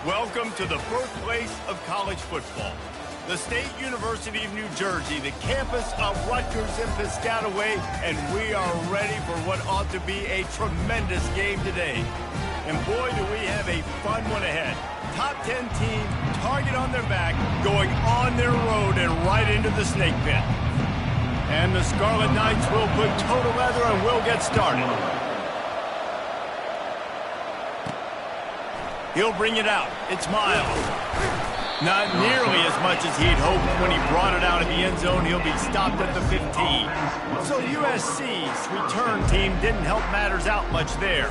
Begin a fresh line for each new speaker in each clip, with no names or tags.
Welcome to the birthplace of college football. The State University of New Jersey, the campus of Rutgers in Piscataway, and we are ready for what ought to be a tremendous game today. And boy, do we have a fun one ahead. Top 10 team, target on their back, going on their road and right into the snake pit. And the Scarlet Knights will put total leather and we'll get started. He'll bring it out. It's Miles. Not nearly as much as he'd hoped when he brought it out of the end zone. He'll be stopped at the 15. So USC's return team didn't help matters out much there.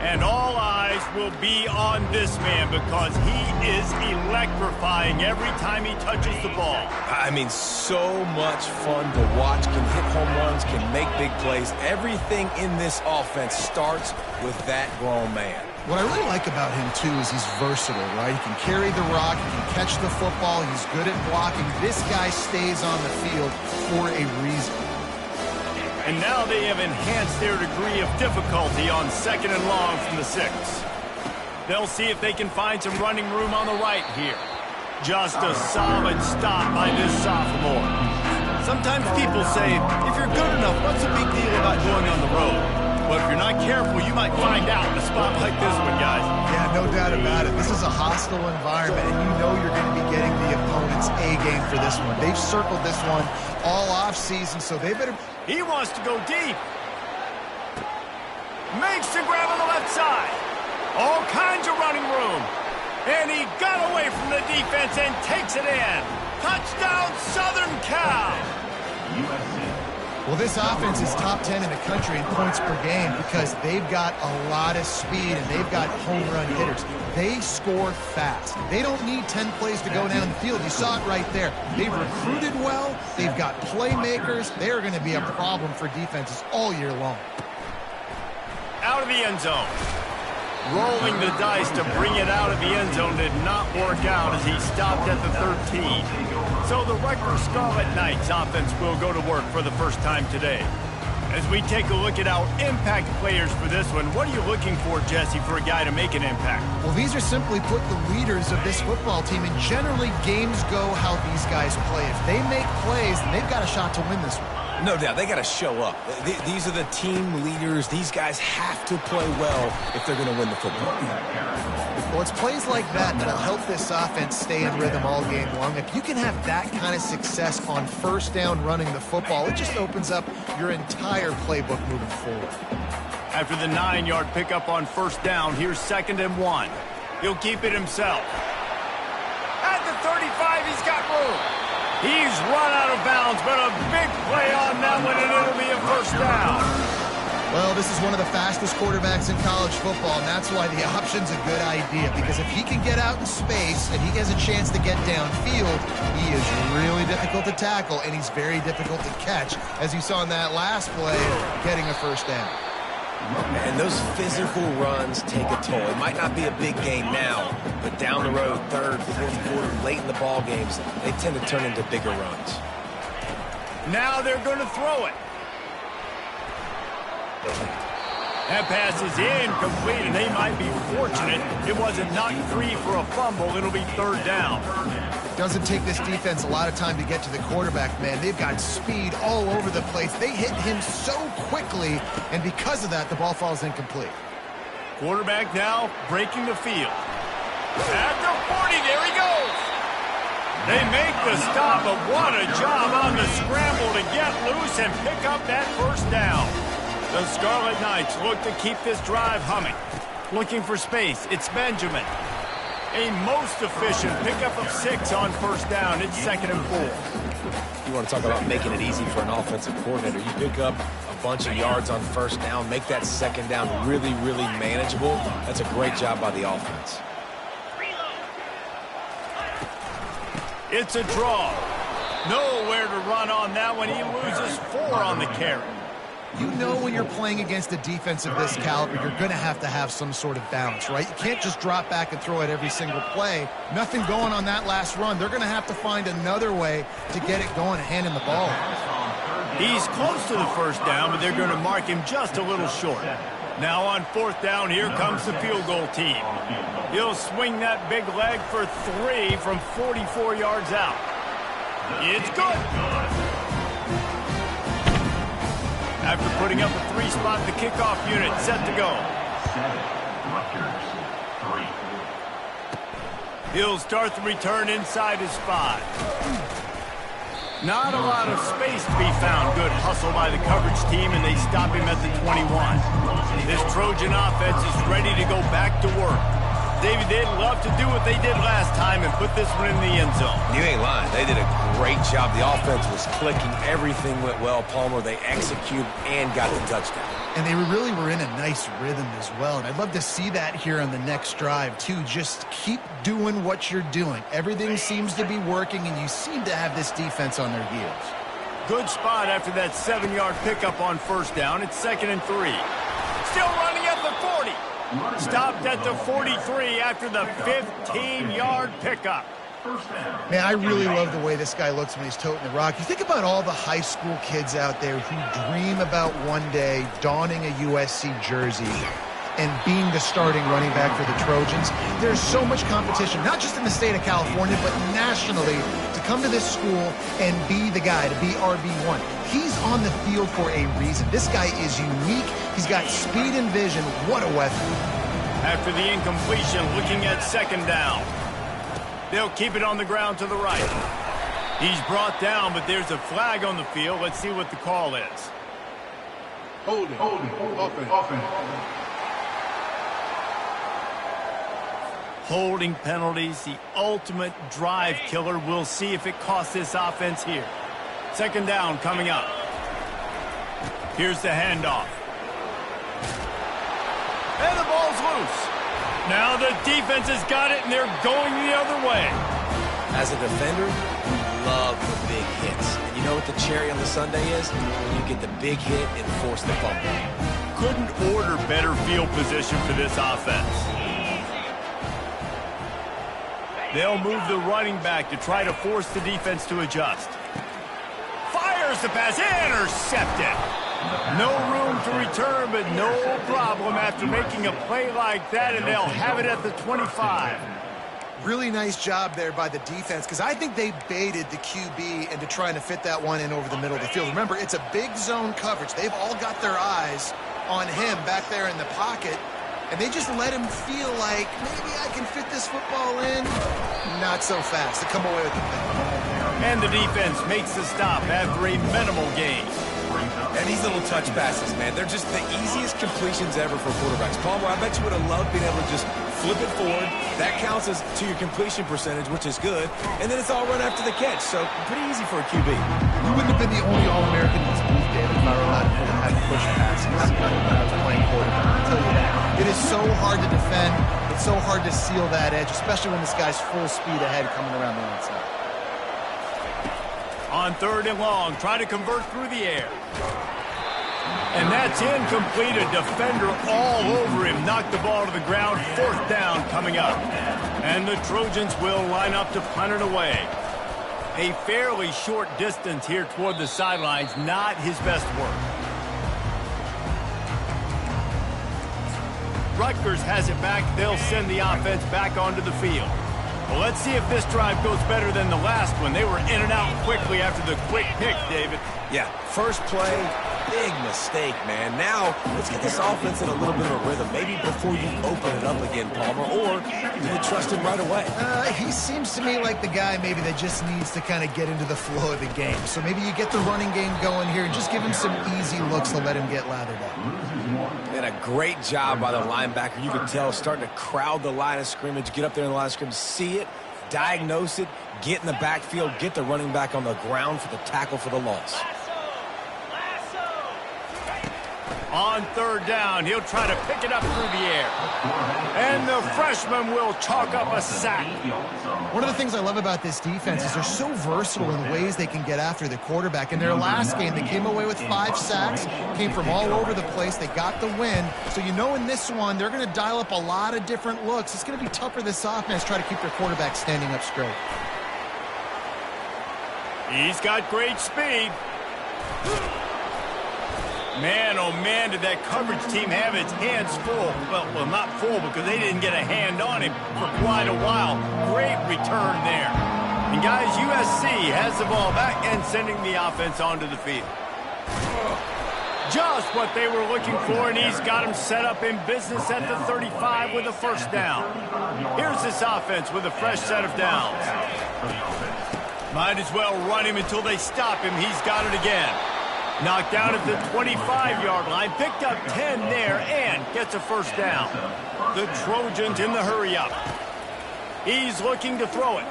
And all eyes will be on this man because he is electrifying every time he touches the ball.
I mean, so much fun to watch. Can hit home runs, can make big plays. Everything in this offense starts with that grown man.
What I really like about him, too, is he's versatile, right? He can carry the rock, he can catch the football, he's good at blocking. This guy stays on the field for a reason.
And now they have enhanced their degree of difficulty on 2nd and long from the 6. They'll see if they can find some running room on the right here. Just a solid stop by this sophomore. Sometimes people say, if you're good enough, what's the big deal about going on the road? But if you're not careful, you might find out in a spot like this one, guys.
Yeah, no doubt about it. This is a hostile environment, and you know you're going to be getting the opponent's A-game for this one. They've circled this one all off-season, so they better...
He wants to go deep. Makes the grab on the left side. All kinds of running room. And he got away from the defense and takes it in. Touchdown, Southern Cal. USC.
Well, this offense is top 10 in the country in points per game because they've got a lot of speed and they've got home run hitters. They score fast. They don't need 10 plays to go down the field. You saw it right there. They've recruited well. They've got playmakers. They're going to be a problem for defenses all year long.
Out of the end zone. Rolling the dice to bring it out of the end zone did not work out as he stopped at the 13. So the Rutgers Scarlet Knights offense will go to work for the first time today. As we take a look at our impact players for this one, what are you looking for, Jesse, for a guy to make an impact?
Well, these are simply put the leaders of this football team, and generally games go how these guys play. If they make plays, then they've got a shot to win this one.
No doubt, they got to show up. These are the team leaders. These guys have to play well if they're going to win the football game.
Well, it's plays like that that'll help this offense stay in rhythm all game long. If you can have that kind of success on first down running the football, it just opens up your entire playbook moving forward.
After the 9-yard pickup on first down, here's 2nd and 1. He'll keep it himself. At the 35, he's got room. He's run out of bounds, but a big play on that one, and it'll be a first down.
Well, this is one of the fastest quarterbacks in college football, and that's why the option's a good idea, because if he can get out in space and he has a chance to get downfield, he is really difficult to tackle, and he's very difficult to catch, as you saw in that last play, getting a first down.
And those physical runs take a toll. It might not be a big game now, but down the road, 3rd, 4th quarter, late in the ball games, they tend to turn into bigger runs.
Now they're going to throw it. That pass is incomplete, and they might be fortunate. It wasn't knocked free for a fumble. It'll be 3rd down.
It doesn't take this defense a lot of time to get to the quarterback, man. They've got speed all over the place. They hit him so quickly, and because of that, the ball falls incomplete.
Quarterback now breaking the field. At the 40, there he goes. They make the stop, but what a job on the scramble to get loose and pick up that first down. The Scarlet Knights look to keep this drive humming. Looking for space, it's Benjamin. A most efficient pickup of 6 on first down. It's 2nd and 4.
You want to talk about making it easy for an offensive coordinator. You pick up a bunch of yards on first down, make that 2nd down really, really manageable. That's a great job by the offense.
It's a draw. Nowhere to run on that one. He loses 4 on the carry.
You know when you're playing against a defense of this caliber, you're going to have some sort of balance, right? You can't just drop back and throw it every single play. Nothing going on that last run. They're going to have to find another way to get it going and hand him the ball.
He's close to the first down, but they're going to mark him just a little short. Now on 4th down, here comes the field goal team. He'll swing that big leg for 3 from 44 yards out. It's good. After putting up a 3-spot, the kickoff unit set to go. Rutgers, 3. He'll start the return inside his 5. Not a lot of space to be found. Good hustle by the coverage team, and they stop him at the 21. This Trojan offense is ready to go back to work. David, they'd love to do what they did last time and put this one in the end zone.
You ain't lying. They did a great job. The offense was clicking. Everything went well, Palmer. They executed and got the touchdown.
And they really were in a nice rhythm as well. And I'd love to see that here on the next drive, too. Just keep doing what you're doing. Everything seems to be working, and you seem to have this defense on their heels.
Good spot after that 7-yard pickup on 1st down. It's 2nd and 3. Still running at the 40. Stopped at the 43 after the 15-yard pickup.
Man, I really love the way this guy looks when he's toting the rock. You think about all the high school kids out there who dream about one day donning a USC jersey and being the starting running back for the Trojans. There's so much competition, not just in the state of California, but nationally, to come to this school and be the guy, to be RB1. He's on the field for a reason. This guy is unique. He's got speed and vision. What a weapon.
After the incompletion, looking at 2nd down. They'll keep it on the ground to the right. He's brought down, but there's a flag on the field. Let's see what the call is.
Holding.
Holding penalties, the ultimate drive killer. We'll see if it costs this offense here. 2nd down coming up. Here's the handoff. And the ball's loose. Now the defense has got it, and they're going the other way.
As a defender, you love the big hits. And you know what the cherry on the sundae is? When you get the big hit and force the fumble.
Couldn't order better field position for this offense. They'll move the running back to try to force the defense to adjust. Fires the pass, intercepted. No room to return, but no problem after making a play like that, and they'll have it at the 25.
Really nice job there by the defense, because I think they baited the QB into trying to fit that one in over the middle of the field. Remember, it's a big zone coverage. They've all got their eyes on him back there in the pocket, and they just let him feel like, maybe I can fit this football in. Not so fast. They come away with the pick.
And the defense makes the stop after a minimal gain.
And these little touch passes, man, they're just the easiest completions ever for quarterbacks. Palmer, I bet you would have loved being able to just flip it forward. That counts as to your completion percentage, which is good. And then it's all run after the catch, so pretty easy for a QB.
You wouldn't have been the only All-American in this booth, David, if I were allowed to have push passes when I was playing quarterback. I'll tell you that. It is so hard to defend. It's so hard to seal that edge, especially when this guy's full speed ahead coming around the outside.
On 3rd and long, try to convert through the air. And that's incomplete. A defender all over him. Knocked the ball to the ground. 4th down coming up. And the Trojans will line up to punt it away. A fairly short distance here toward the sidelines. Not his best work. Rutgers has it back. They'll send the offense back onto the field. Well, let's see if this drive goes better than the last one. They were in and out quickly after the quick pick, David.
Yeah, first play, big mistake, man. Now, let's get this offense in a little bit of a rhythm. Maybe before you open it up again, Palmer, or you trust him right away.
He seems to me like the guy maybe that just needs to kind of get into the flow of the game. So maybe you get the running game going here and just give him some easy looks to let him get lathered up.
And a great job by the linebacker. You can tell starting to crowd the line of scrimmage, get up there in the line of scrimmage, see it, diagnose it, get in the backfield, get the running back on the ground for the tackle for the loss.
On 3rd down, he'll try to pick it up through the air. And the freshman will chalk up a sack.
One of the things I love about this defense is they're so versatile in ways they can get after the quarterback. In their last game, they came away with 5 sacks, came from all over the place. They got the win. So you know in this one, they're going to dial up a lot of different looks. It's going to be tough for this offense to try to keep their quarterback standing up straight.
He's got great speed. Man, oh man, did that coverage team have its hands full. Well, not full because they didn't get a hand on him for quite a while. Great return there. And guys, USC has the ball back and sending the offense onto the field. Just what they were looking for, and he's got him set up in business at the 35 with a first down. Here's this offense with a fresh set of downs. Might as well run him until they stop him. He's got it again. Knocked down at the 25-yard line, picked up 10 there, and gets a first down. The Trojans in the hurry-up. He's looking to throw it.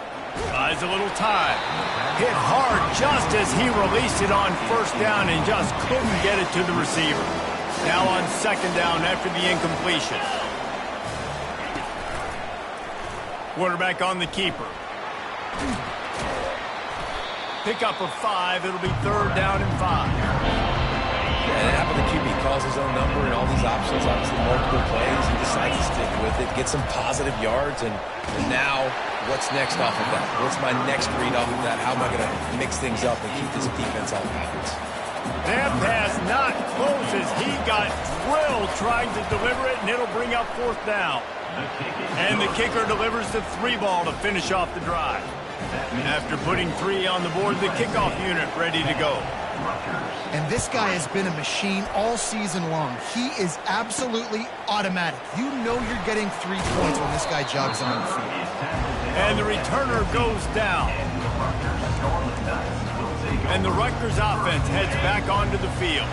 Buys a little time. Hit hard just as he released it on first down and just couldn't get it to the receiver. Now on second down after the incompletion. Quarterback on the keeper. Pick up a 5. It'll be third down and 5.
And it happened, the QB calls his own number and all these options, obviously multiple plays. He decides to stick with it, get some positive yards, and now what's next off of that? What's my next read off of that? How am I going to mix things up and keep this defense on balance?
That pass not close as he got drilled trying to deliver it, and it'll bring up fourth down. And the kicker delivers the 3 ball to finish off the drive. After putting 3 on the board, the kickoff unit ready to go.
And this guy has been a machine all season long. He is absolutely automatic. You know you're getting 3 points when this guy jogs on the field.
And the returner goes down. And the Rutgers offense heads back onto the field.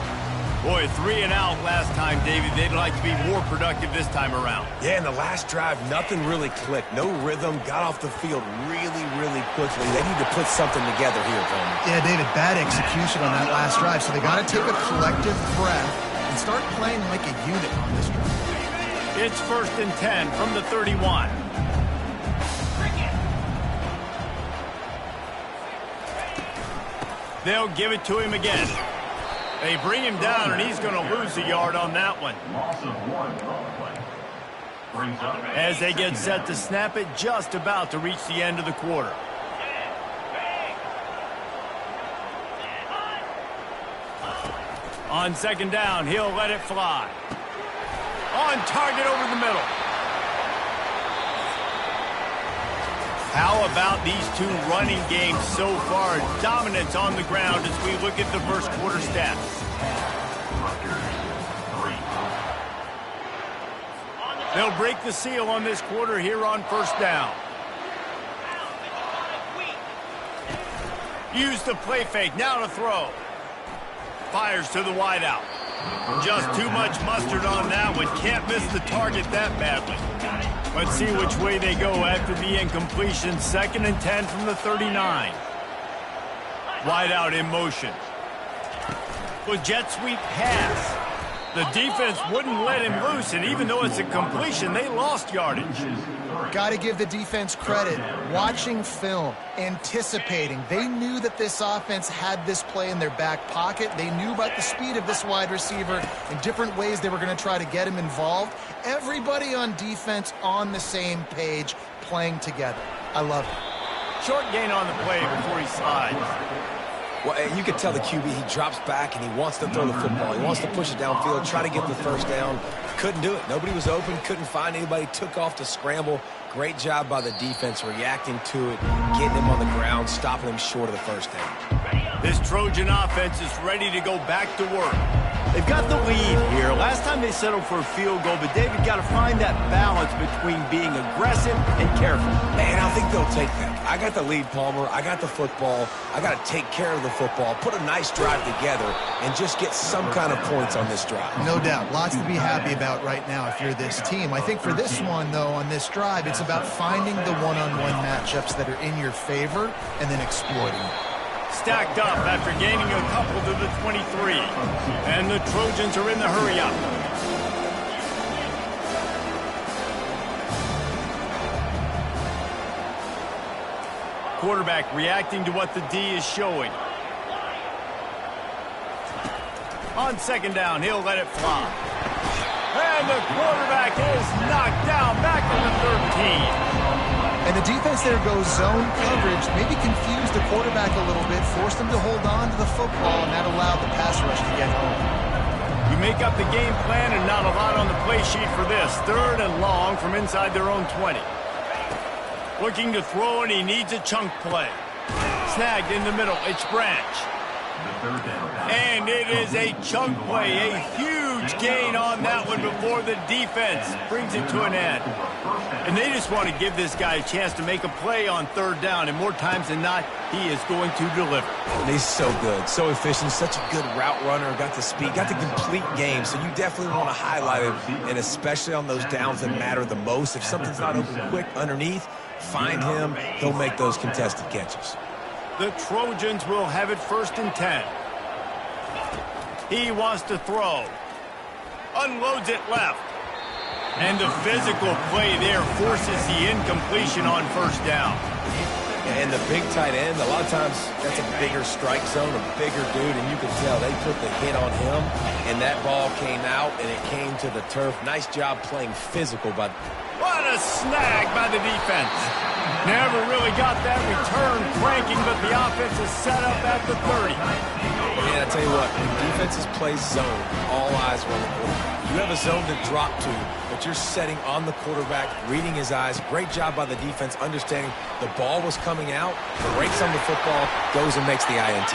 Boy, 3 and out last time, David. They'd like to be more productive this time around.
Yeah, in the last drive, nothing really clicked. No rhythm, got off the field really, really quickly. They need to put something together here, Tony.
Yeah, David, bad execution on that last drive. So they got to take a collective breath and start playing like a unit on this drive.
It's first and 10 from the 31. They'll give it to him again. They bring him down, and he's going to lose a yard on that one. As they get set to snap it, just about to reach the end of the quarter. On second down, he'll let it fly. On target over the middle. How about these 2 running games so far? Dominance on the ground as we look at the first quarter stats. They'll break the seal on this quarter here on first down. Use the play fake, now to throw. Fires to the wideout. Just too much mustard on that one. Can't miss the target that badly. Let's see which way they go after the incompletion. Second and 10 from the 39. Wide out in motion. Well, jet sweep pass. The defense wouldn't let him loose, and even though it's a completion, they lost yardage.
Got to give the defense credit. Watching film, anticipating. They knew that this offense had this play in their back pocket. They knew about the speed of this wide receiver and different ways they were going to try to get him involved. Everybody on defense on the same page, playing together. I love it.
Short gain on the play before he slides.
Well, you can tell the QB, he drops back and he wants to throw the football. He wants to push it downfield, try to get the first down. Couldn't do it. Nobody was open, couldn't find anybody, took off to scramble. Great job by the defense reacting to it, getting him on the ground, stopping him short of the first down.
This Trojan offense is ready to go back to work. They've got the lead here. Last time they settled for a field goal, but David got to find that balance between being aggressive and careful.
Man, I think they'll take that. I got the lead, Palmer. I got the football. I got to take care of the football, put a nice drive together, and just get some kind of points on this drive.
No doubt. Lots to be happy about right now if you're this team. I think for this one, though, on this drive, it's about finding the one-on-one matchups that are in your favor and then exploiting it.
Stacked up after gaining a couple to the 23. And the Trojans are in the hurry-up. Quarterback reacting to what the D is showing. On second down, he'll let it fly. And the quarterback is knocked down back to the 13.
And the defense there goes zone coverage, maybe confused the quarterback a little bit, forced him to hold on to the football, and that allowed the pass rush to get home.
make up the game plan, and not a lot on the play sheet for this. 3rd and long from inside their own 20. Looking to throw, and he needs a chunk play. Snagged in the middle. It's Branch. And it is a chunk play. A huge gain on that one before the defense brings it to an end. And they just want to give this guy a chance to make a play on 3rd down. And more times than not, he is going to deliver.
And he's so good, so efficient, such a good route runner, got the speed, got the complete game. So you definitely want to highlight him, and especially on those downs that matter the most. If something's not open quick underneath, find him. He'll make those contested catches.
The Trojans will have it 1st and 10. He wants to throw. Unloads it left. And the physical play there forces the incompletion on 1st down.
And the big tight end, a lot of times that's a bigger strike zone, a bigger dude, and you can tell they put the hit on him, and that ball came out, and it came to the turf. Nice job playing physical, but
what a snag by the defense. Never really got that return cranking, but the offense is set up at the 30.
Man, I tell you what, when defenses play zone, all eyes are on the quarterback. You have a zone to drop to, but you're setting on the quarterback, reading his eyes. Great job by the defense, understanding the ball was coming out, breaks on the football, goes and makes the INT.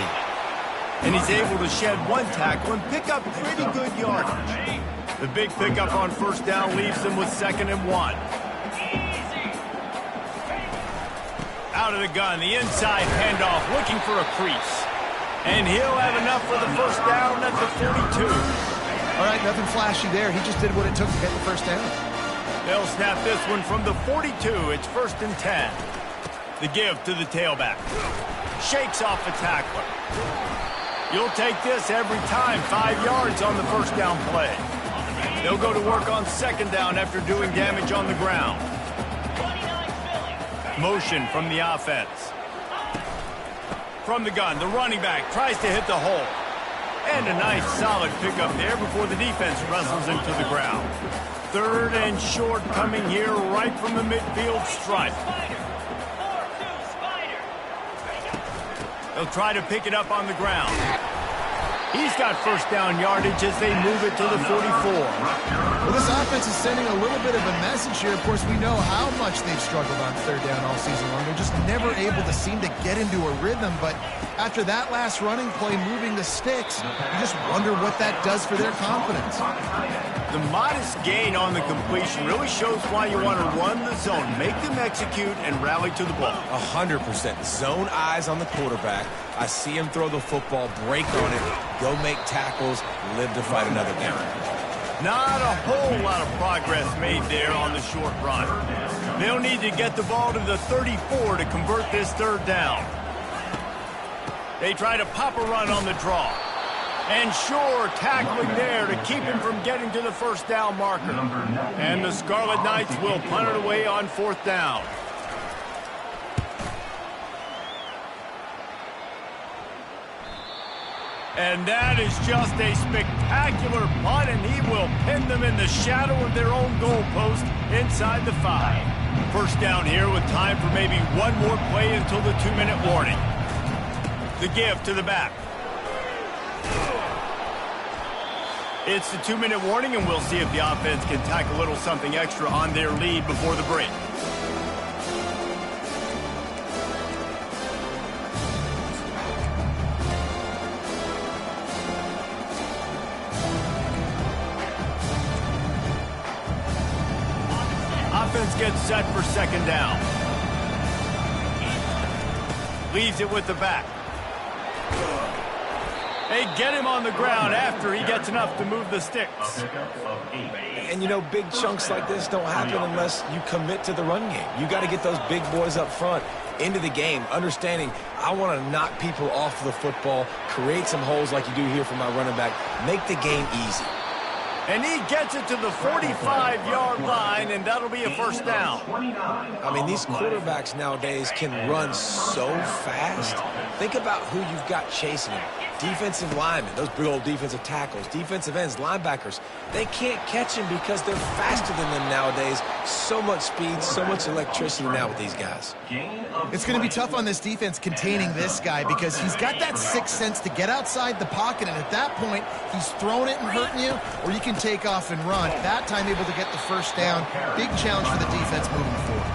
And he's able to shed 1 tackle and pick up pretty good yardage. The big pickup on 1st down leaves them with 2nd and 1. Out of the gun, the inside handoff, looking for a crease. And he'll have enough for the 1st down at the 42.
All right, nothing flashy there. He just did what it took to get the 1st down.
They'll snap this one from the 42. It's 1st and 10. The give to the tailback. Shakes off the tackler. You'll take this every time. 5 yards on the 1st down play. They'll go to work on 2nd down after doing damage on the ground. Motion from the offense. From the gun, the running back tries to hit the hole. And a nice solid pickup there before the defense wrestles him to the ground. 3rd and short coming here right from the midfield stripe. They'll try to pick it up on the ground. He's got 1st down yardage as they move it to the 44.
Well, this offense is sending a little bit of a message here. Of course, we know how much they've struggled on 3rd down all season long. They're just never able to seem to get into a rhythm. But after that last running play, moving the sticks, you just wonder what that does for their confidence.
The modest gain on the completion really shows why you want to run the zone, make them execute, and rally to the ball.
100%. Zone eyes on the quarterback. I see him throw the football, break on it, go make tackles, live to fight another down.
Not a whole lot of progress made there on the short run. They'll need to get the ball to the 34 to convert this 3rd down. They try to pop a run on the draw. And sure, tackling there to keep him from getting to the 1st down marker. And the Scarlet Knights will punt it away on 4th down. And that is just a spectacular punt, and he will pin them in the shadow of their own goalpost inside the 5. 1st down here with time for maybe one more play until the 2-minute warning. The give to the back. It's the 2-minute warning, and we'll see if the offense can tack a little something extra on their lead before the break. Offense gets set for 2nd down. Leaves it with the back. They get him on the ground after he gets enough to move the sticks.
And, you know, big chunks like this don't happen unless you commit to the run game. You got to get those big boys up front into the game, understanding I want to knock people off the football, create some holes like you do here for my running back, make the game easy.
And he gets it to the 45-yard line, and that'll be a 1st down.
I mean, these quarterbacks nowadays can run so fast. Think about who you've got chasing him. defensive linemen, those big old defensive tackles, defensive ends, linebackers, they can't catch him because they're faster than them nowadays. So much speed, so much electricity now with these guys.
It's going to be tough on this defense containing this guy because he's got that sixth sense to get outside the pocket, and at that point, he's throwing it and hurting you, or you can take off and run. That time able to get the first down. Big challenge for the defense moving forward.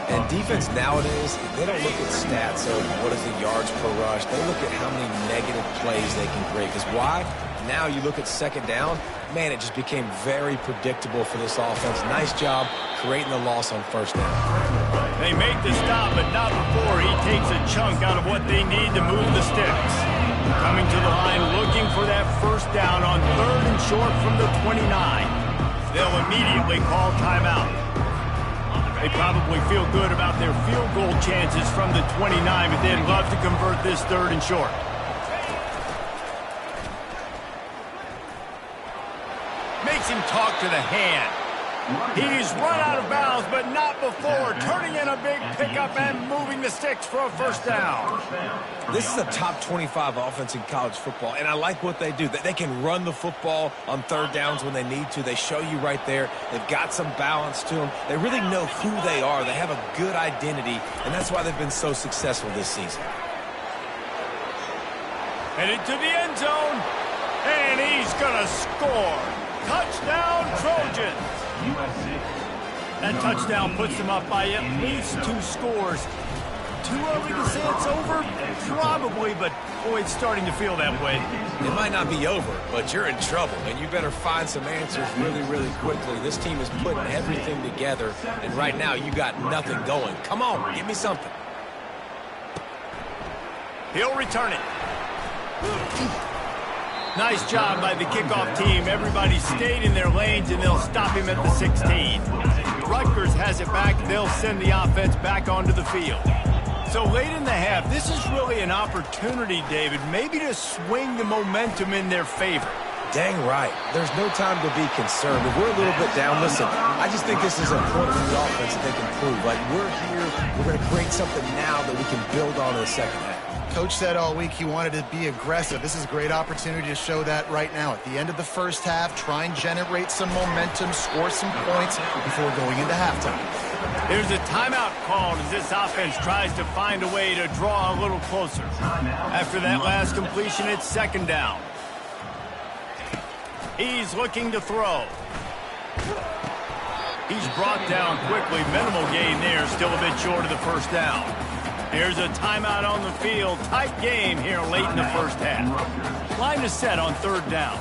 And defense nowadays, they don't look at stats of what is the yards per rush. They look at how many negative plays they can create. Because why? Now you look at second down, man, it just became very predictable for this offense. Nice job creating the loss on first down.
They make the stop, but not before he takes a chunk out of what they need to move the sticks. Coming to the line, looking for that first down on 3rd and short from the 29. They'll immediately call timeout. They probably feel good about their field goal chances from the 29, but they'd love to convert this 3rd and short. Makes him talk to the hand. He's run out of bounds, but not before. Turning in a big pickup and moving the sticks for a first down.
This is a top 25 offense in college football, and I like what they do. They can run the football on 3rd downs when they need to. They show you right there. They've got some balance to them. They really know who they are. They have a good identity, and that's why they've been so successful this season.
Headed to the end zone, and he's going to score. Touchdown, Trojans. USC. That touchdown puts them up by at least 2 scores. Too early to say it's over? Probably, but boy, it's starting to feel that way.
It might not be over, but you're in trouble, and you better find some answers really, really quickly. This team is putting everything together, and right now you got nothing going. Come on, give me something.
He'll return it. Nice job by the kickoff team. Everybody stayed in their lanes, and they'll stop him at the 16. Rutgers has it back. They'll send the offense back onto the field. So late in the half, this is really an opportunity, David, maybe to swing the momentum in their favor.
Dang right. There's no time to be concerned. If we're a little bit down, listen, I just think this is a point for the offense that they can prove. Like, we're here, we're going to create something now that we can build on in the second half.
Coach said all week he wanted to be aggressive. This is a great opportunity to show that right now. At the end of the first half, try and generate some momentum, score some points before going into halftime.
There's a timeout called as this offense tries to find a way to draw a little closer. After that last completion, it's second down. He's looking to throw. He's brought down quickly. Minimal gain there, still a bit short of the first down. There's a timeout on the field. Tight game here late in the first half. Line is set on 3rd down.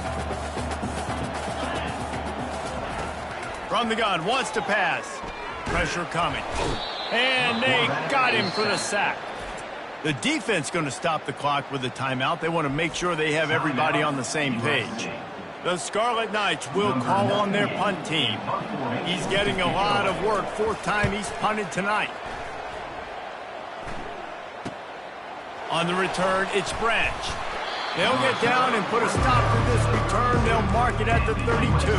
From the gun, wants to pass. Pressure coming. And they got him for the sack. The defense going to stop the clock with a timeout. They want to make sure they have everybody on the same page. The Scarlet Knights will call on their punt team. He's getting a lot of work. 4th time he's punted tonight. On the return, it's Branch. They'll get down and put a stop to this return. They'll mark it at the 32.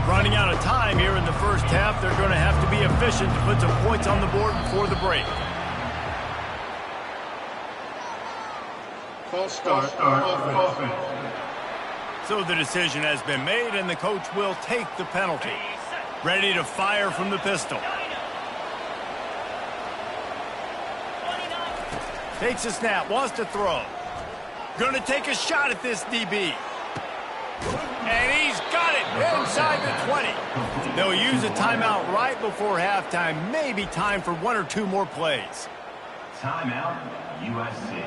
Running out of time here in the first half. They're going to have to be efficient to put some points on the board before the break.
False start. Offense.
So the decision has been made, and the coach will take the penalty. Ready to fire from the pistol. Takes a snap, wants to throw. Going to take a shot at this DB. And he's got it inside the 20. They'll use a timeout right before halftime. Maybe time for 1 or 2 more plays.
Timeout, USC.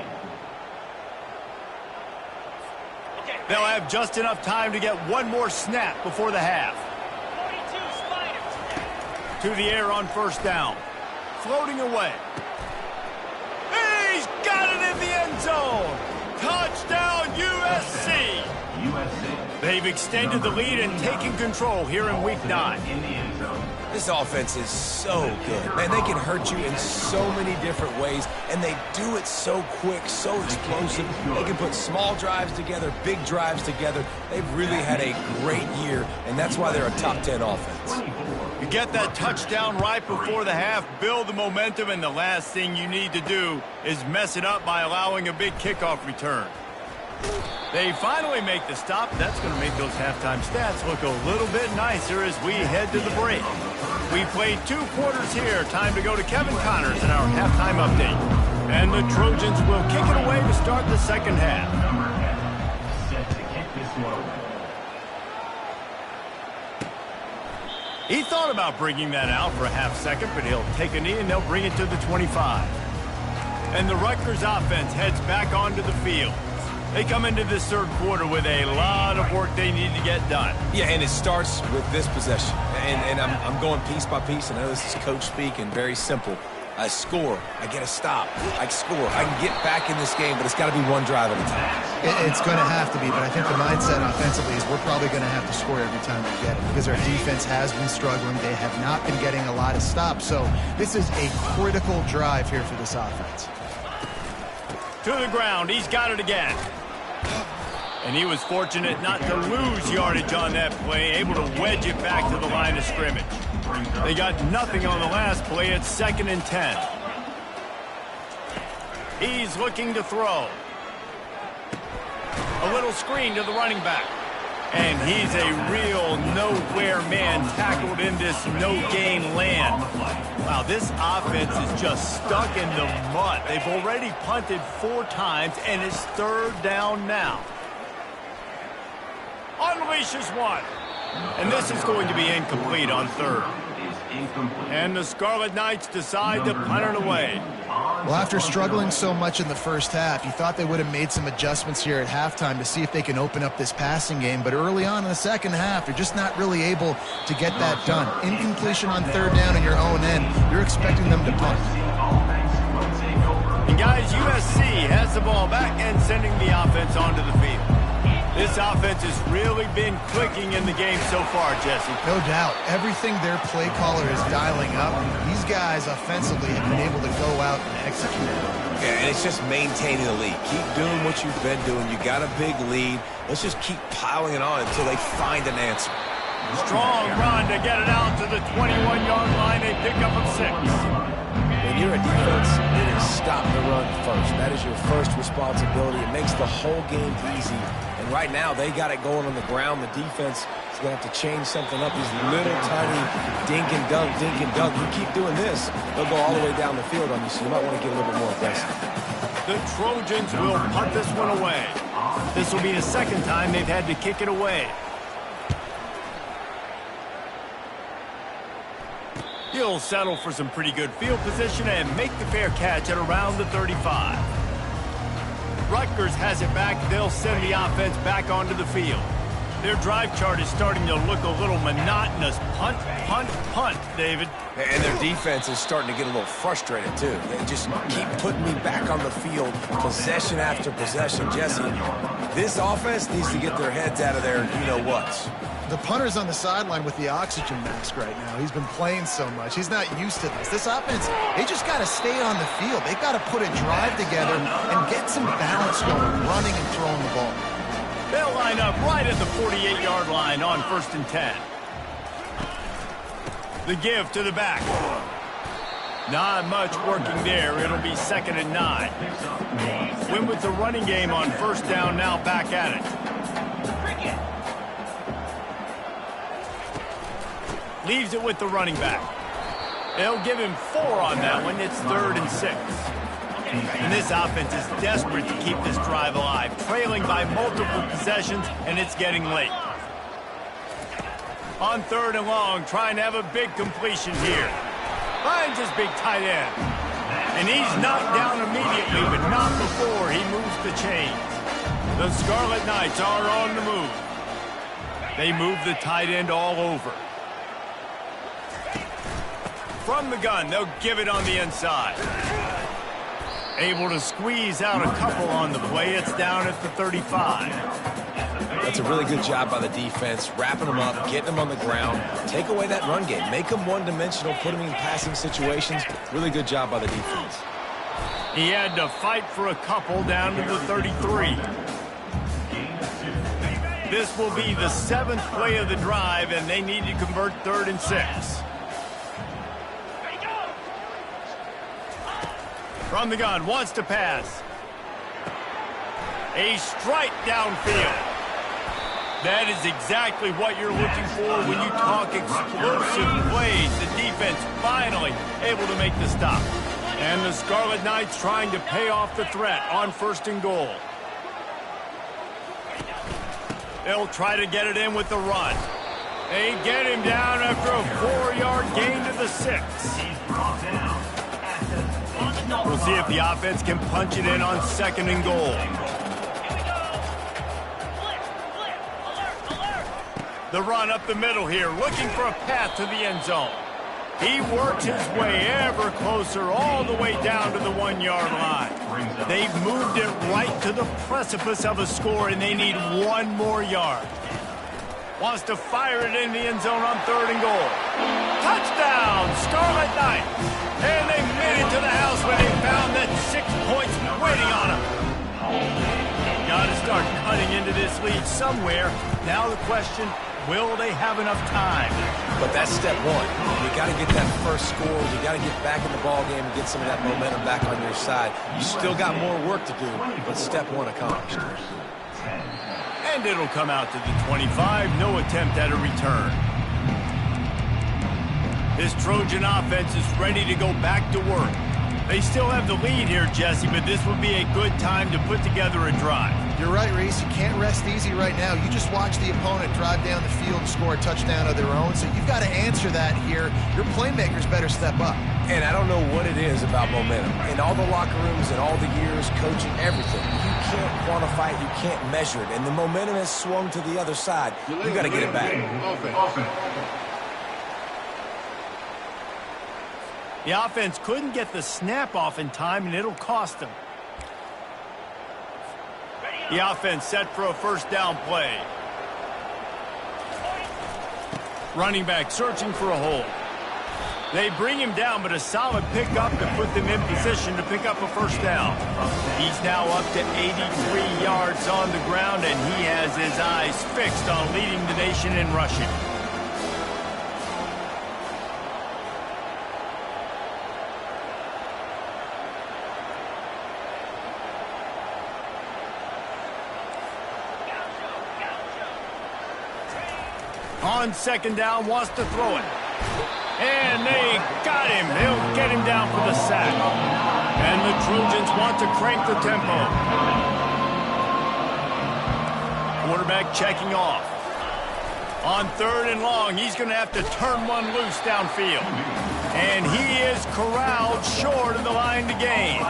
They'll have just enough time to get 1 more snap before the half. 42 to the air on first down. Floating away. He's got it in the end zone. Touchdown, USC. They've extended the lead and taken control here in Week 9.
In the end zone.
This offense is so good. Man, they can hurt you in so many different ways, and they do it so quick, so explosive. They can put small drives together, big drives together. They've really had a great year, and that's why they're a top 10 offense.
You get that touchdown right before the half, build the momentum, and the last thing you need to do is mess it up by allowing a big kickoff return. They finally make the stop. That's going to make those halftime stats look a little bit nicer as we head to the break. We played 2 quarters here. Time to go to Kevin Connors in our halftime update. And the Trojans will kick it away to start the second half.
Set to kick this one away.
He thought about bringing that out for a half second, but he'll take a knee and they'll bring it to the 25. And the Rutgers offense heads back onto the field. They come into this third quarter with a lot of work they need to get done.
Yeah, and it starts with this possession. And I'm going piece by piece. I know this is coach speak and very simple. I score. I get a stop. I score. I can get back in this game, but it's got to be one drive at a time.
It's going to have to be, but I think the mindset offensively is we're probably going to have to score every time we get it because our defense has been struggling. They have not been getting a lot of stops. So this is a critical drive here for this offense.
To the ground. He's got it again. And he was fortunate not to lose yardage on that play, able to wedge it back to the line of scrimmage. They got nothing on the last play. It's 2nd and 10. He's looking to throw. A little screen to the running back. And he's a real nowhere man tackled in this no-gain land. Wow, this offense is just stuck in the mud. They've already punted 4 times, and it's 3rd down now. Unleashes one. And this is going to be incomplete on 3rd. And the Scarlet Knights decide to punt it away.
Well, after struggling so much in the first half, you thought they would have made some adjustments here at halftime to see if they can open up this passing game. But early on in the second half, they're just not really able to get that done. Incompletion on 3rd down in your own end, you're expecting them to punt.
And guys, USC has the ball back and sending the offense onto the field. This offense has really been clicking in the game so far, Jesse.
No doubt. Everything their play caller is dialing up, these guys offensively have been able to go out and execute.
Yeah, and it's just maintaining the lead. Keep doing what you've been doing. You got a big lead. Let's just keep piling it on until they find an answer.
Strong run to get it out to the 21-yard line. They pick up 6.
When you're a defense, it is stop the run first. That is your first responsibility. It makes the whole game easy. And right now, they got it going on the ground. The defense is going to have to change something up. These little tiny dink and dunk, dink and dunk. You keep doing this, they'll go all the way down the field on you, so you might want to get a little bit more aggressive.
The Trojans will punt this one away. This will be the 2nd time they've had to kick it away. He'll settle for some pretty good field position and make the fair catch at around the 35. Rutgers has it back. They'll send the offense back onto the field. Their drive chart is starting to look a little monotonous. Punt, punt, punt, David.
And their defense is starting to get a little frustrated, too. They just keep putting me back on the field, possession after possession. Jesse, this offense needs to get their heads out of their you-know-whats.
The punter's on the sideline with the oxygen mask right now. He's been playing so much. He's not used to this. This offense, they just got to stay on the field. They've got to put a drive together and get some balance going, running and throwing the ball.
They'll line up right at the 48-yard line on 1st and 10. The give to the back. Not much working there. It'll be 2nd and 9. Win with the running game on 1st down, now back at it. Leaves it with the running back. They'll give him 4 on that one. It's 3rd and 6. And this offense is desperate to keep this drive alive, trailing by multiple possessions, and it's getting late. On 3rd and long, trying to have a big completion here. Finds his big tight end. And he's knocked down immediately, but not before he moves the chains. The Scarlet Knights are on the move. They move the tight end all over. From the gun, they'll give it on the inside. Able to squeeze out a couple on the play. It's down at the 35.
That's a really good job by the defense, wrapping them up, getting them on the ground. Take away that run game. Make them one-dimensional, put them in passing situations. Really good job by the defense.
He had to fight for a couple down to the 33. This will be the 7th play of the drive, and they need to convert 3rd and 6. From the gun, wants to pass. A strike downfield. That is exactly what you're looking for when you talk explosive plays. The defense finally able to make the stop. And the Scarlet Knights trying to pay off the threat on 1st and goal. They'll try to get it in with the run. They get him down after a 4-yard gain to the 6. We'll see if the offense can punch it in on 2nd and goal. The run up the middle here, looking for a path to the end zone. He works his way ever closer all the way down to the 1-yard line. They've moved it right to the precipice of a score, and they need 1 more yard. Wants to fire it in the end zone on 3rd and goal. Touchdown, Scarlet Knights! And they made it to the house when they found that 6 points waiting on them. Got to start cutting into this lead somewhere. Now the question, will they have enough time?
But that's step 1. You got to get that first score. You got to get back in the ball game and get some of that momentum back on your side. You still got more work to do, but step 1 accomplished.
And it'll come out to the 25. No attempt at a return. This Trojan offense is ready to go back to work. They still have the lead here, Jesse, but this would be a good time to put together a drive.
You're right, Reese. You can't rest easy right now. You just watch the opponent drive down the field and score a touchdown of their own, so you've got to answer that here. Your playmakers better step up.
And I don't know what it is about momentum. In all the locker rooms and all the years, coaching, everything, you can't quantify it, you can't measure it. And the momentum has swung to the other side. You got to get it back.
The offense couldn't get the snap off in time, and it'll cost them. The offense set for a 1st down play. Running back searching for a hole. They bring him down, but a solid pickup to put them in position to pick up a 1st down. He's now up to 83 yards on the ground, and he has his eyes fixed on leading the nation in rushing. On 2nd down, wants to throw it. And they got him. They'll get him down for the sack. And the Trojans want to crank the tempo. Quarterback checking off. On 3rd and long, he's going to have to turn one loose downfield. And he is corralled short of the line to gain.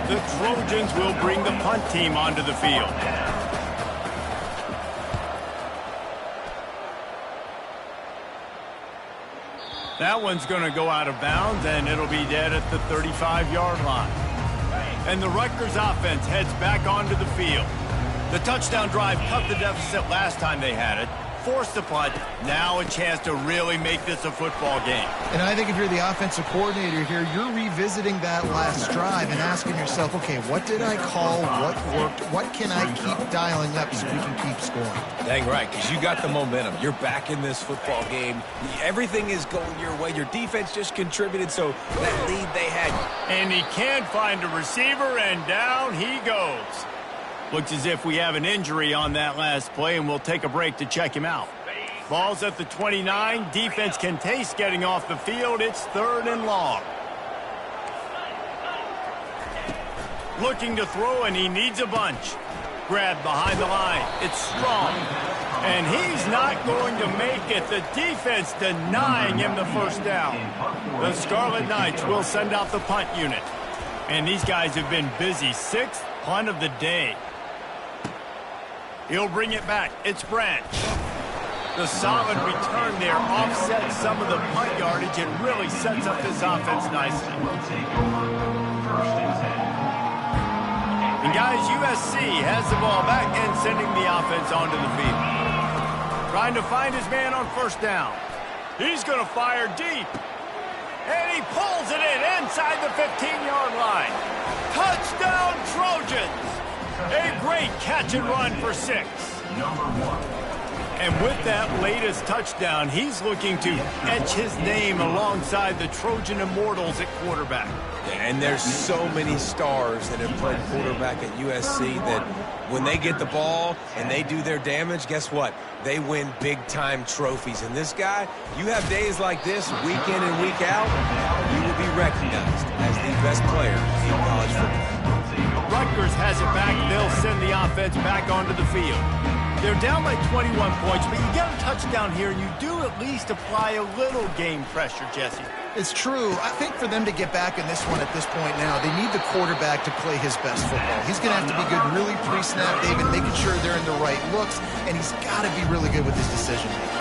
The Trojans will bring the punt team onto the field. That one's going to go out of bounds, and it'll be dead at the 35-yard line. And the Rutgers offense heads back onto the field. The touchdown drive cut the deficit last time they had it, forced the punt. Now a chance to really make this a football game.
And I think if you're the offensive coordinator here, you're revisiting that last drive and asking yourself, okay, what did I call? What worked? What can I keep dialing up so we can keep scoring?
Dang right, because you got the momentum. You're back in this football game. Everything is going your way. Your defense just contributed, so that lead they had.
And he can't find a receiver, and down he goes. Looks as if we have an injury on that last play, and we'll take a break to check him out. Ball's at the 29. Defense can taste getting off the field. It's 3rd and long. Looking to throw, and he needs a bunch. Grabbed behind the line. It's strong. And he's not going to make it. The defense denying him the 1st down. The Scarlet Knights will send out the punt unit. And these guys have been busy. 6th punt of the day. He'll bring it back. It's Branch. The solid return there offsets some of the punt yardage and really sets up this offense nicely. And guys, USC has the ball back and sending the offense onto the field. Trying to find his man on first down. He's going to fire deep. And he pulls it in inside the 15-yard line. Touchdown, Trojans! A great catch and run for 6. And with that latest touchdown, he's looking to etch his name alongside the Trojan Immortals at quarterback.
Yeah, and there's so many stars that have played quarterback at USC that when they get the ball and they do their damage, guess what? They win big-time trophies. And this guy, you have days like this, week in and week out, you will be recognized as the best player in college football.
Rutgers has it back. They'll send the offense back onto the field. They're down by 21 points, but you get a touchdown here, and you do at least apply a little game pressure, Jesse.
It's true. I think for them to get back in this one at this point now, they need the quarterback to play his best football. He's going to have to be good really pre-snap, David, making sure they're in the right looks, and he's got to be really good with his decision-making.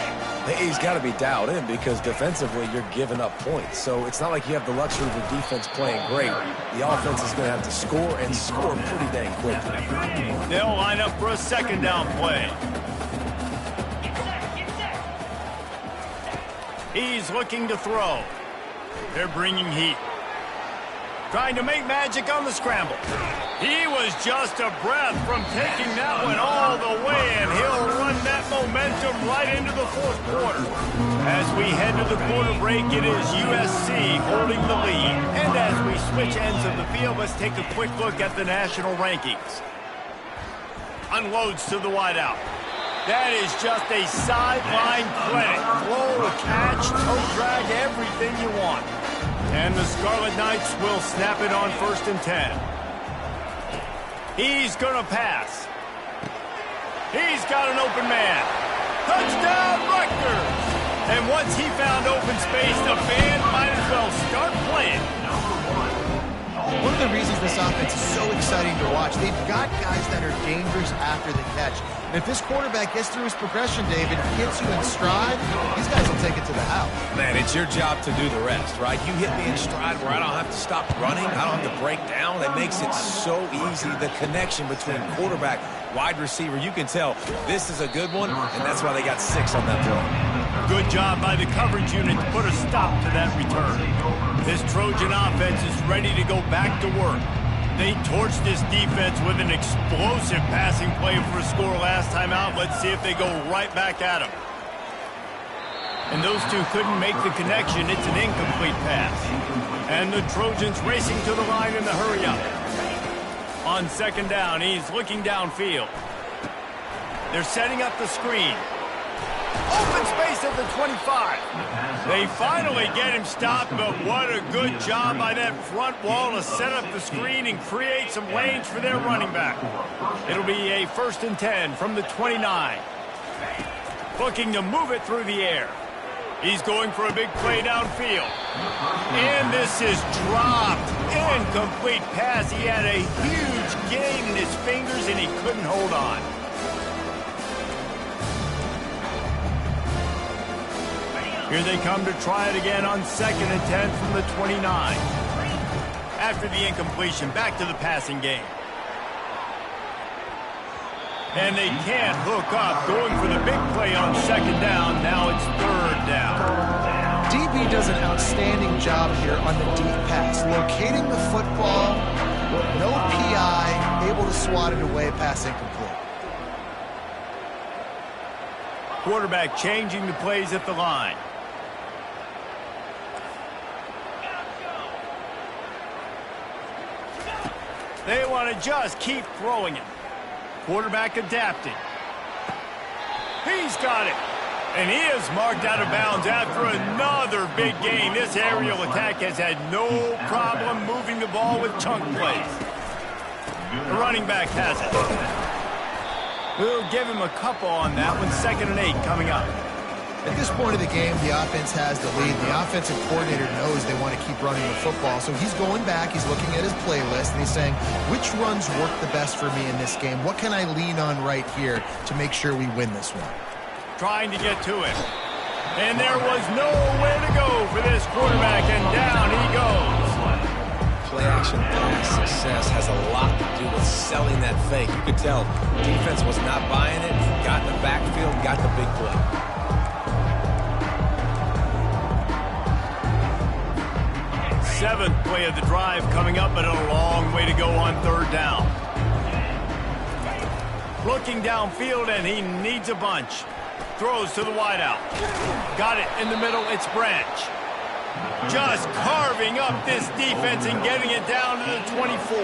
He's got to be dialed in because defensively you're giving up points. So it's not like you have the luxury of the defense playing great. The offense is going to have to score and score pretty dang quickly.
They'll line up for a second down play. He's looking to throw. They're bringing heat. Trying to make magic on the scramble. He was just a breath from taking that one all the way, and he'll run that momentum right into the fourth quarter. As we head to the quarter break, it is USC holding the lead. And as we switch ends of the field, let's take a quick look at the national rankings. Unloads to the wideout. That is just a sideline clinic. Throw, catch, toe drag, everything you want. And the Scarlet Knights will snap it on 1st and 10. He's going to pass. He's got an open man. Touchdown, Rutgers! And once he found open space, the band might as well start playing.
One of the reasons this offense is so exciting to watch, they've got guys that are dangerous after the catch. And if this quarterback gets through his progression, David, hits you in stride, these guys will take it to the house.
Man, it's your job to do the rest, right? You hit me in stride where I don't have to stop running. I don't have to break down. It makes it so easy. The connection between quarterback, wide receiver, you can tell this is a good one, and that's why they got 6 on that throw.
Good job by the coverage unit to put a stop to that return. This Trojan offense is ready to go back to work. They torched this defense with an explosive passing play for a score last time out. Let's see if they go right back at him. And those two couldn't make the connection. It's an incomplete pass. And the Trojans racing to the line in the hurry up. On 2nd down, he's looking downfield. They're setting up the screen. Open space at the 25. They finally get him stopped, but what a good job by that front wall to set up the screen and create some lanes for their running back. It'll be a 1st and 10 from the 29. Looking to move it through the air. He's going for a big play downfield. And this is dropped. Incomplete pass. He had a huge gain in his fingers, and he couldn't hold on. Here they come to try it again on 2nd and 10 from the 29. After the incompletion, back to the passing game. And they can't hook up. Going for the big play on 2nd down. Now it's 3rd down.
DB does an outstanding job here on the deep pass. Locating the football, no PI, able to swat it away, pass incomplete.
Quarterback changing the plays at the line. They want to just keep throwing it. Quarterback adapting. He's got it. And he is marked out of bounds after another big gain. This aerial attack has had no problem moving the ball with chunk plays. The running back has it. We'll give him a couple on that one. 2nd and 8 coming up.
At this point of the game, the offense has the lead. The offensive coordinator knows they want to keep running the football. So he's going back, he's looking at his playlist, and he's saying, which runs work the best for me in this game? What can I lean on right here to make sure we win this one?
Trying to get to it. And there was nowhere to go for this quarterback, and down he goes.
play-action pass success has a lot to do with selling that fake. You could tell defense was not buying it, got in the backfield, got the big play.
Seventh play of the drive coming up, but a long way to go on third down. Looking downfield, and he needs a bunch. Throws to the wideout. Got it in the middle. It's Branch. Just carving up this defense and getting it down to the 24.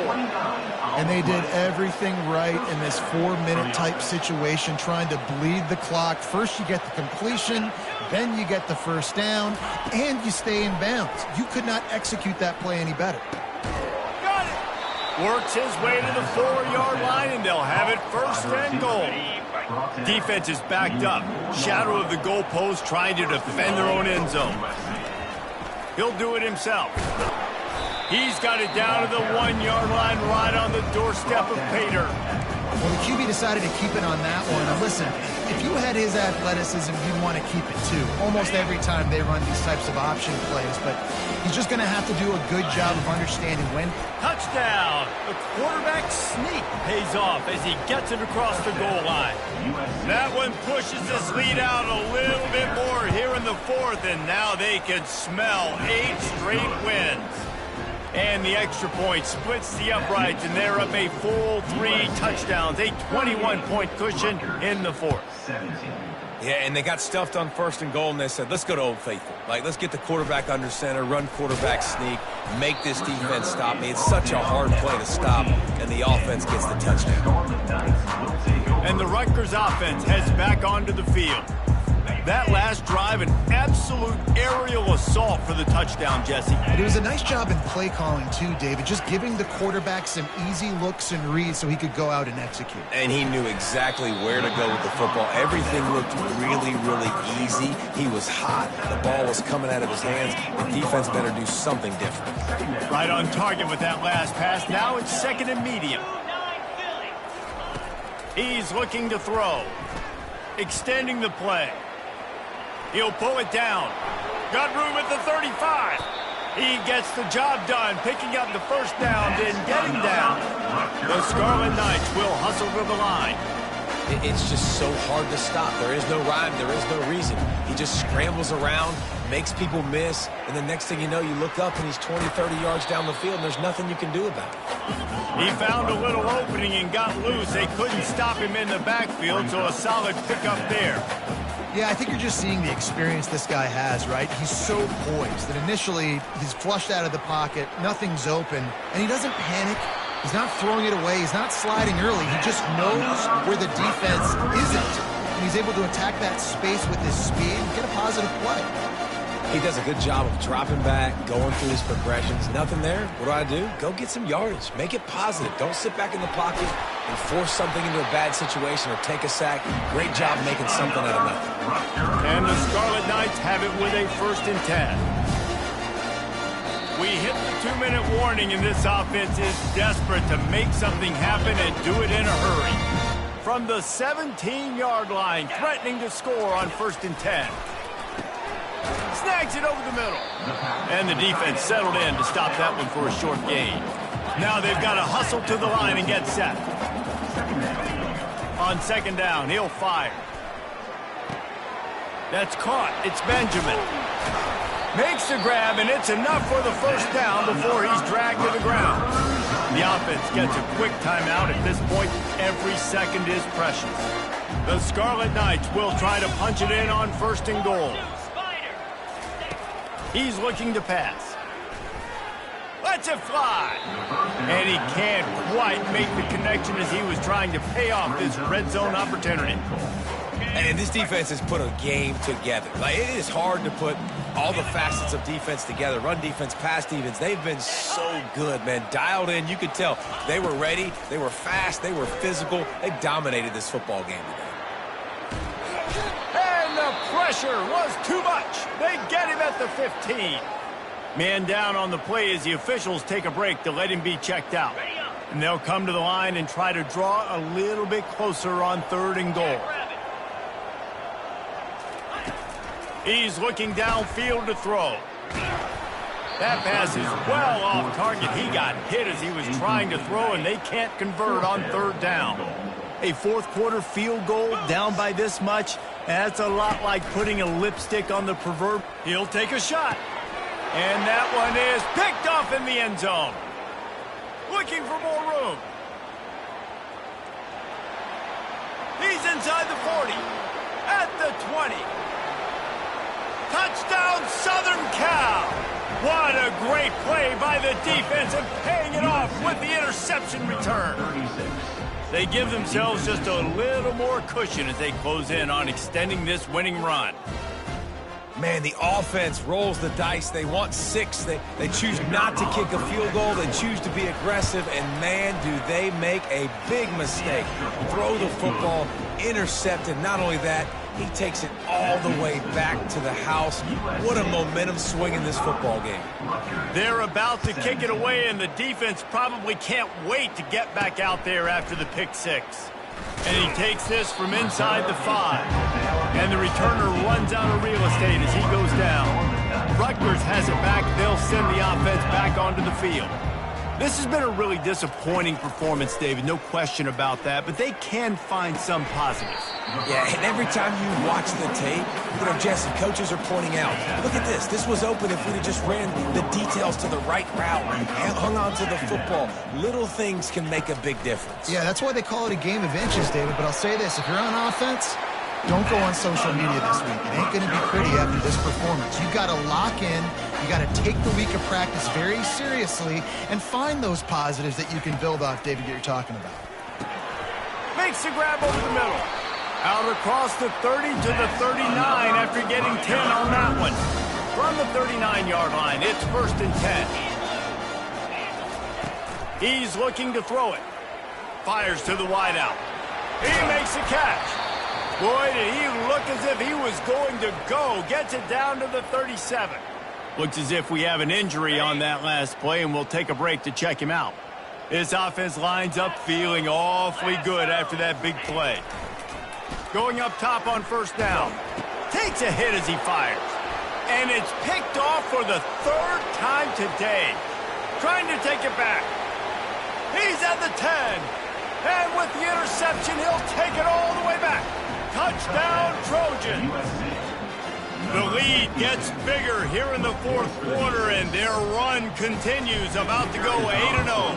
And they did everything right in this 4-minute type situation, trying to bleed the clock. First you get the completion, then you get the first down, and you stay in bounds. You could not execute that play any better.
Got it. Works his way to the 4-yard line, and they'll have it first and goal. Defense is backed up. Shadow of the goalpost, trying to defend their own end zone. He'll do it himself. He's got it down to the 1-yard line, right on the doorstep of Pater.
Well, the QB decided to keep it on that one. And listen, if you had his athleticism, you'd want to keep it too. Almost every time they run these types of option plays, but he's just going to have to do a good job of understanding when.
Touchdown! The quarterback sneak pays off as he gets it across the goal line. That one pushes this lead out a little bit more here in the fourth, and now they can smell 8 straight wins. And the extra point splits the uprights, and they're up a full 3 touchdowns, a 21-point cushion in the fourth.
Yeah, and they got stuffed on first and goal, and they said, let's go to Old Faithful. Like, let's get the quarterback under center, run quarterback sneak, make this defense stop me. It's such a hard play to stop, and the offense gets the touchdown.
And the Rutgers offense heads back onto the field. That last drive, an absolute aerial assault for the touchdown, Jesse.
But it was a nice job in play calling too, David, just giving the quarterback some easy looks and reads so he could go out and execute.
And he knew exactly where to go with the football. Everything looked really, really easy. He was hot. The ball was coming out of his hands. The defense better do something different.
Right on target with that last pass. Now it's second and medium. He's looking to throw. Extending the play. He'll pull it down. Got room at the 35. He gets the job done, picking up the first down, then getting down. The Scarlet Knights will hustle to the line.
It's just so hard to stop. There is no rhyme. There is no reason. He just scrambles around, makes people miss, and the next thing you know, you look up and he's 20, 30 yards down the field, and there's nothing you can do about it.
He found a little opening and got loose. They couldn't stop him in the backfield, so a solid pickup there.
Yeah, I think you're just seeing the experience this guy has, right? He's so poised that initially he's flushed out of the pocket, nothing's open, and he doesn't panic. He's not throwing it away. He's not sliding early. He just knows where the defense isn't, and he's able to attack that space with his speed and get a positive play.
He does a good job of dropping back, going through his progressions. Nothing there. What do? Go get some yardage. Make it positive. Don't sit back in the pocket and force something into a bad situation or take a sack. Great job making something out of nothing.
And the Scarlet Knights have it with a 1st and 10. We hit the 2-minute warning, and this offense is desperate to make something happen and do it in a hurry. From the 17-yard line, threatening to score on 1st and 10. Snags it over the middle. And the defense settled in to stop that one for a short gain. Now they've got to hustle to the line and get set. On 2nd down, he'll fire. That's caught. It's Benjamin. Makes the grab, and it's enough for the first down before he's dragged to the ground. The offense gets a quick timeout. At this point, every second is precious. The Scarlet Knights will try to punch it in on 1st and goal. He's looking to pass. Lets it fly. And he can't quite make the connection as he was trying to pay off this red zone opportunity.
And this defense has put a game together. Like, it is hard to put all the facets of defense together. Run defense, pass defense. They've been so good, man. Dialed in. You could tell they were ready. They were fast. They were physical. They dominated this football game today.
And the pressure was too much. They get him at the 15. Man down on the play as the officials take a break to let him be checked out. And they'll come to the line and try to draw a little bit closer on 3rd and goal. He's looking downfield to throw. That pass is well off target. He got hit as he was trying to throw, and they can't convert on third down. A fourth-quarter field goal down by this much, that's a lot like putting a lipstick on the proverb. He'll take a shot. And that one is picked off in the end zone. Looking for more room. He's inside the 40. At the 20. Touchdown, Southern Cal. What a great play by the defense and paying it off with the interception return. They give themselves just a little more cushion as they close in on extending this winning run.
Man, the offense rolls the dice. They want 6. They choose not to kick a field goal. They choose to be aggressive. And, man, do they make a big mistake. Throw the football, intercepted. Not only that, he takes it all the way back to the house. What a momentum swing in this football game.
They're about to kick it away, and the defense probably can't wait to get back out there after the pick 6. And he takes this from inside the 5. And the returner runs out of real estate as he goes down. Rutgers has it back. They'll send the offense back onto the field. This has been a really disappointing performance, David. No question about that. But they can find some positives.
Yeah, and every time you watch the tape, Jesse, coaches are pointing out, look at this. This was open if we'd have just ran the details to the right route and hung on to the football. Little things can make a big difference.
Yeah, that's why they call it a game of inches, David. But I'll say this. If you're on offense, don't go on social media this week. It ain't going to be pretty after this performance. You've got to lock in. You got to take the week of practice very seriously and find those positives that you can build off, David, that you're talking about.
Makes the grab over the middle. Out across the 30 to the 39 after getting 10 on that one. From the 39-yard line, it's 1st and 10. He's looking to throw it. Fires to the wideout. He makes a catch. Boy, did he look as if he was going to go. Gets it down to the 37. Looks as if we have an injury on that last play, and we'll take a break to check him out. This offense lines up feeling awfully good after that big play. Going up top on 1st down. Takes a hit as he fires. And it's picked off for the 3rd time today. Trying to take it back. He's at the 10. And with the interception, he'll take it all the way back. Touchdown, Trojan. The lead gets bigger here in the 4th quarter, and their run continues, about to go 8-0.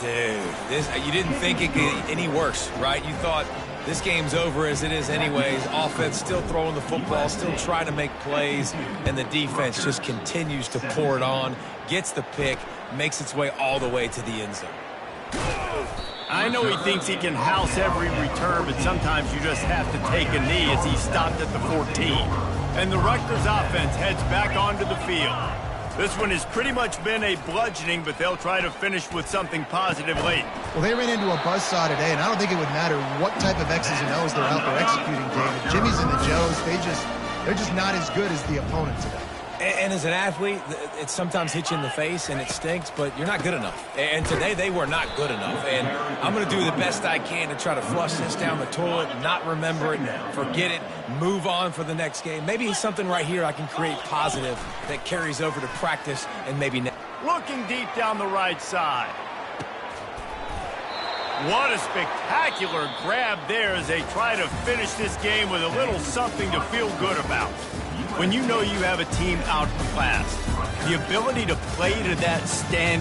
Dude, you didn't think it could get any worse, right? You thought this game's over as it is anyways. Offense still throwing the football, still trying to make plays, and the defense just continues to pour it on, gets the pick, makes its way all the way to the end zone.
I know he thinks he can house every return, but sometimes you just have to take a knee as he stopped at the 14. And the Rutgers offense heads back onto the field. This one has pretty much been a bludgeoning, but they'll try to finish with something positive late.
Well, they ran into a buzzsaw today, and I don't think it would matter what type of X's and O's they're out there executing, David. Jimmy's and the Joes, they're just not as good as the opponent today.
And as an athlete, it sometimes hits you in the face and it stinks, but you're not good enough. And today they were not good enough. And I'm going to do the best I can to try to flush this down the toilet, not remember it, forget it, move on for the next game. Maybe something right here I can create positive that carries over to practice and maybe next.
Looking deep down the right side. What a spectacular grab there as they try to finish this game with a little something to feel good about. When you know you have a team outclassed, the ability to play to that standard